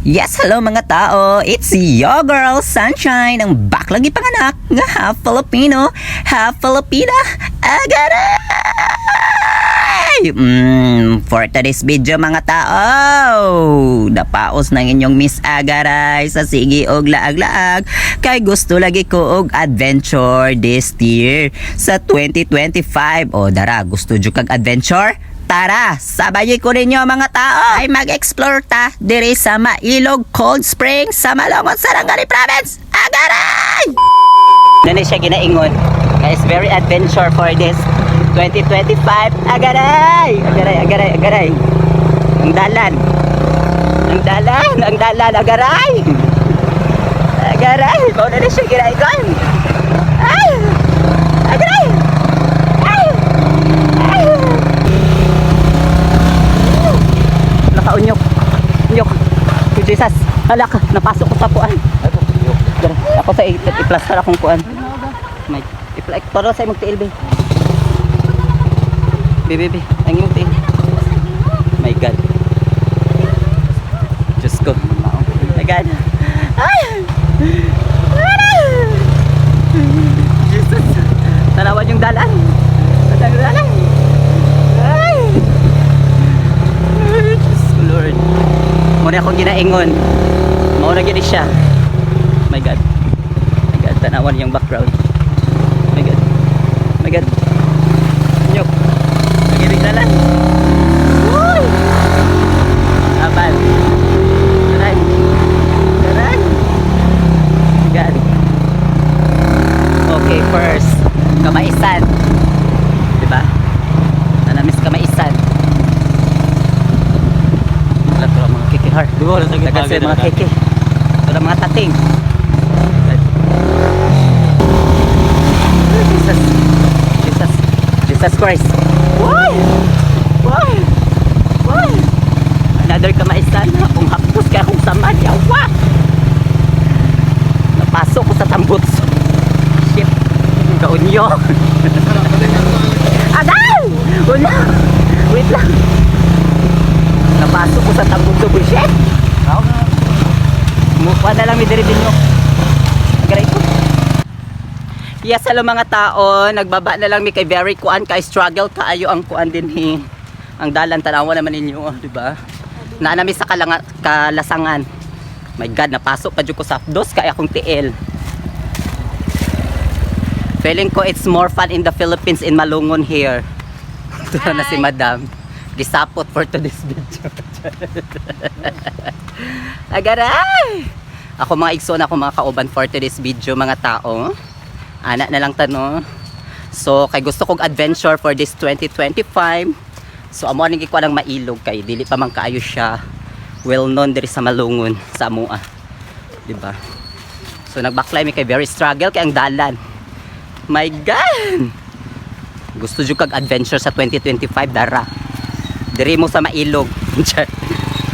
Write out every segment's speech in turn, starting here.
Yes, hello mga tao. It's your girl, Sunshine, ang baklagi panganak nga half Filipino, half Filipina. Agaray! For today's video mga tao, dapaos ng inyong Miss Agaray sa sige og laag-laag kay gusto lagi ko og adventure this year sa 2025. O dara, gusto jud kag adventure? Tara, sabayin ko ninyo mga tao ay mag-explore ta diri sa Mailog Cold Spring sa Malongon, Sarangani Province. Agaray! Nani siya ginaingon. Guys, very adventure for this 2025. Agaray! Agaray. Ang dalan. Agaray! Agaray! Kung nani siya ginaingon. Ay! Agaray! Unyok. Jesus. Hala ka, napasok ko sa puan. Ako sa i-plaster akong puan. May i-plaster sa imong tiil, be. Be. Ang imong tiil. My God. Diyos ko. My God. Ay! Jesus. Tanawan yung dalan. Lord, muna akong ginaingon. Mauna gini siya. My God, tanawan yung background. My God. Nyok. Nagibig na lang. Uy! Abal. Taray. My God. Okay, first, kamaisan. Diba? Nanamis kamaisan. Dagan sa mga keke. Ito mga tating. Jesus Christ. Why? Another kamaisan. Kung hapos ka akong samad. Yawa! Napasok ko sa tambuts. Shit. Kaunyo. Aday! Wala! Wait lang. Napasok ko sa tambuts ko. Shit! Mukha na lang may diri nyo. Agaray ko. Yes, hello mga tao. Nagbaba na lang may kay very kuan kay struggle kaayo ang kuan din hi. Ang dalan tanawa naman ninyo, di ba? Naanami sa kalasangan. My God, napasok pa jud ko sa dos kay akong tiil. Feeling ko it's more fun in the Philippines in Malungon here. Ito na si Madam. Gisapot for today's video. Agaray! Ako mga igsoon, ako mga kauban for today's video mga tao. Anak na lang tano. So, kay gusto kong adventure for this 2025. So, amo ning ikuha ng Mailog kay dili pa man kaayo siya well known diri sa Malungon sa amua. Diba? So, nagbaklay mi kay very struggle kay ang dalan. My God! Gusto jud kag adventure sa 2025 dara. Diri mo sa Mailog.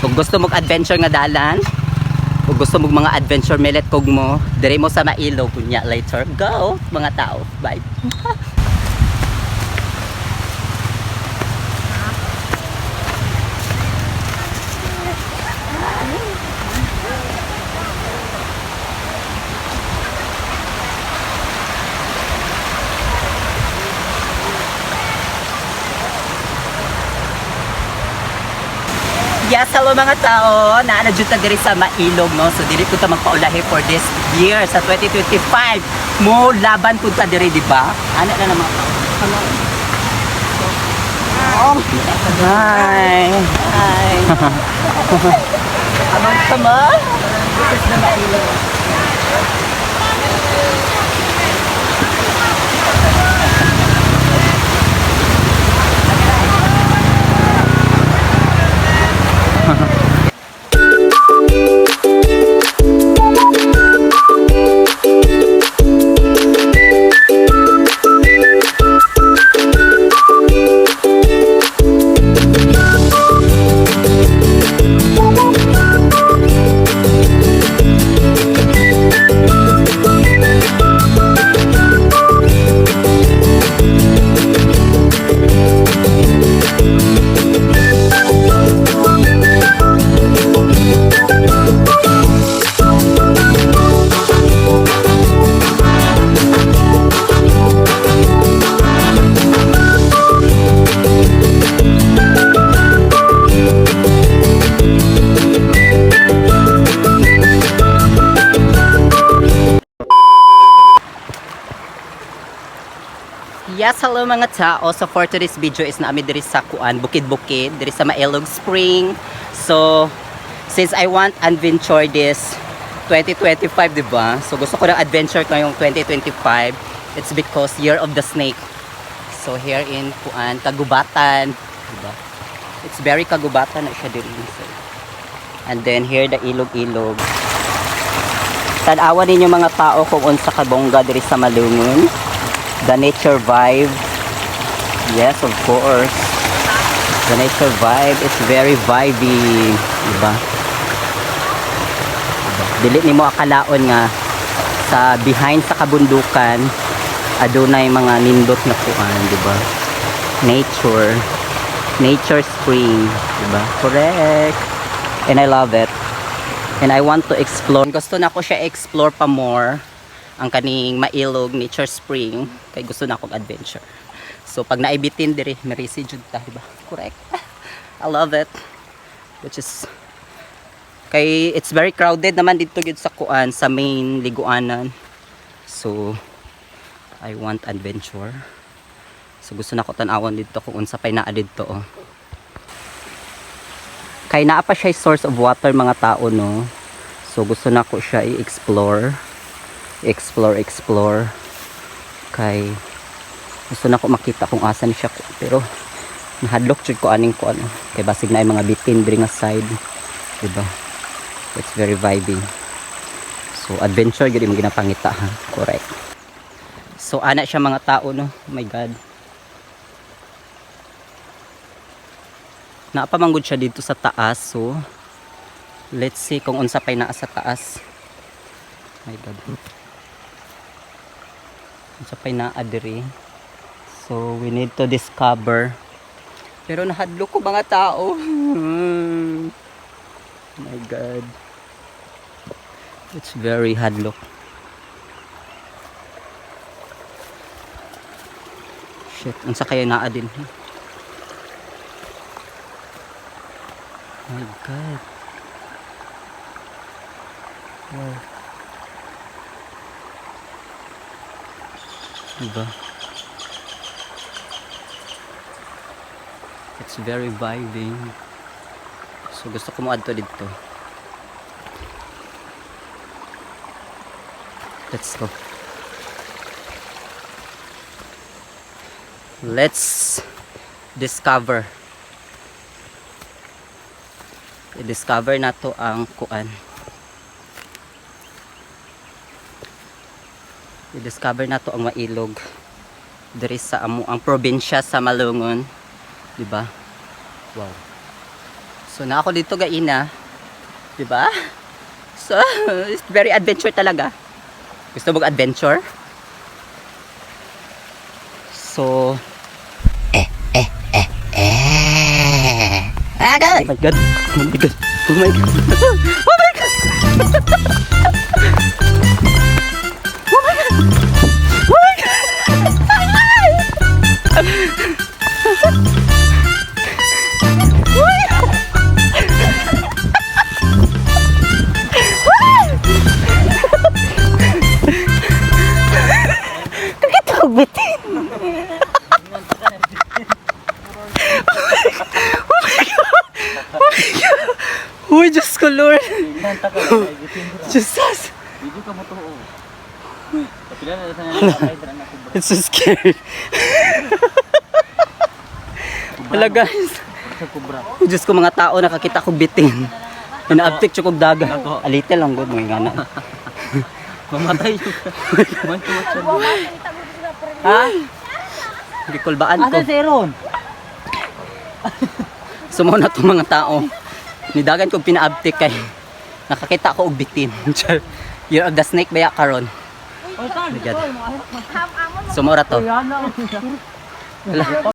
Kung gusto mong adventure nga dalan, kung gusto mong mga adventure melet kog mo, diri mo sa Mailog kunya later. Go mga tao. Bye. Yes, hello mga tao. Naanadjud ta diri sa Mailog, no? So diri ko ta magpaulahi for this year sa 2025. Mo laban pud ta diri, di ba? Ana na mga tao. Oh. Hi. Among sama. This is the Mailog. Yes, hello mga tao. So for today's video is naami diri sa kuan, bukid-bukid, diri sa Mailog Spring. So since I want adventure this 2025, di ba? So gusto ko ng adventure ngayong 2025. It's because Year of the Snake. So here in kuan, Kagubatan, di ba? It's very Kagubatan na siya diri. So, and then here the ilog-ilog. Tanawan ninyo mga tao kung unsa kabongga diri sa Malungon. The nature vibe. Yes, of course. The nature vibe is very vibey, diba? Dili nimo akalaon nga sa behind sa kabundukan adunay mga nindot na kuan, diba? Nature spring, diba? Correct. And I love it. And I want to explore. Gusto na ko siya explore pa more ang kaning Mailog Nature Spring kay gusto na akong adventure. So pag naibitin diri merisi jud ta, diba? Correct. I love it. Which is kay it's very crowded naman dito gid sa kuan sa main liguanan. So I want adventure. So gusto na ko tan-awon dito kung unsa pay naa dito, oh. Kay naa pa siya source of water mga tao, no. So gusto na ko siya i-explore. Explore kay gusto na ko makita kung asan siya, pero nahadlok jud ko aning ko ano kay basig na ay mga bitin diri nga side, diba? It's very vibing. So adventure gyud mo ginapangita, ha. Correct. So ana siya mga tao, no. Oh my god, naapamanggod siya dito sa taas. So let's see kung unsa pay naa sa taas. My god, sa pay naa diri. So we need to discover, pero nahadlok ko mga tao. My god, it's very hadlok. Shit, unsa kaya naa din. My god, wow, diba? It's very vibing. So gusto ko mo adto dito. Let's go. Let's discover. I-discover na to ang kuan. I-discover na to ang Mailog diri sa amo ang probinsya sa Malungon, diba? Wow. So na ako dito gaina, diba? So it's very adventure talaga. Gusto mo adventure? So oh my god. Oh my god. Oh my god. Oh my god. Uy, Diyos ko, Lord. Jesus. It's so scary. Hala guys. Uy, Diyos ko, mga tao, nakakita ko bitin. Inaabtik siya kong daga. Alitel lang, good. Mga gana. Mamatay yun. Ha? Hindi kulbaan ko. Asa si Aaron? Sumuna itong mga tao. Nidagan kong pinaabtik kay nakakita ko og bitin. Year of the Snake baya karon. Sumura to. Wala.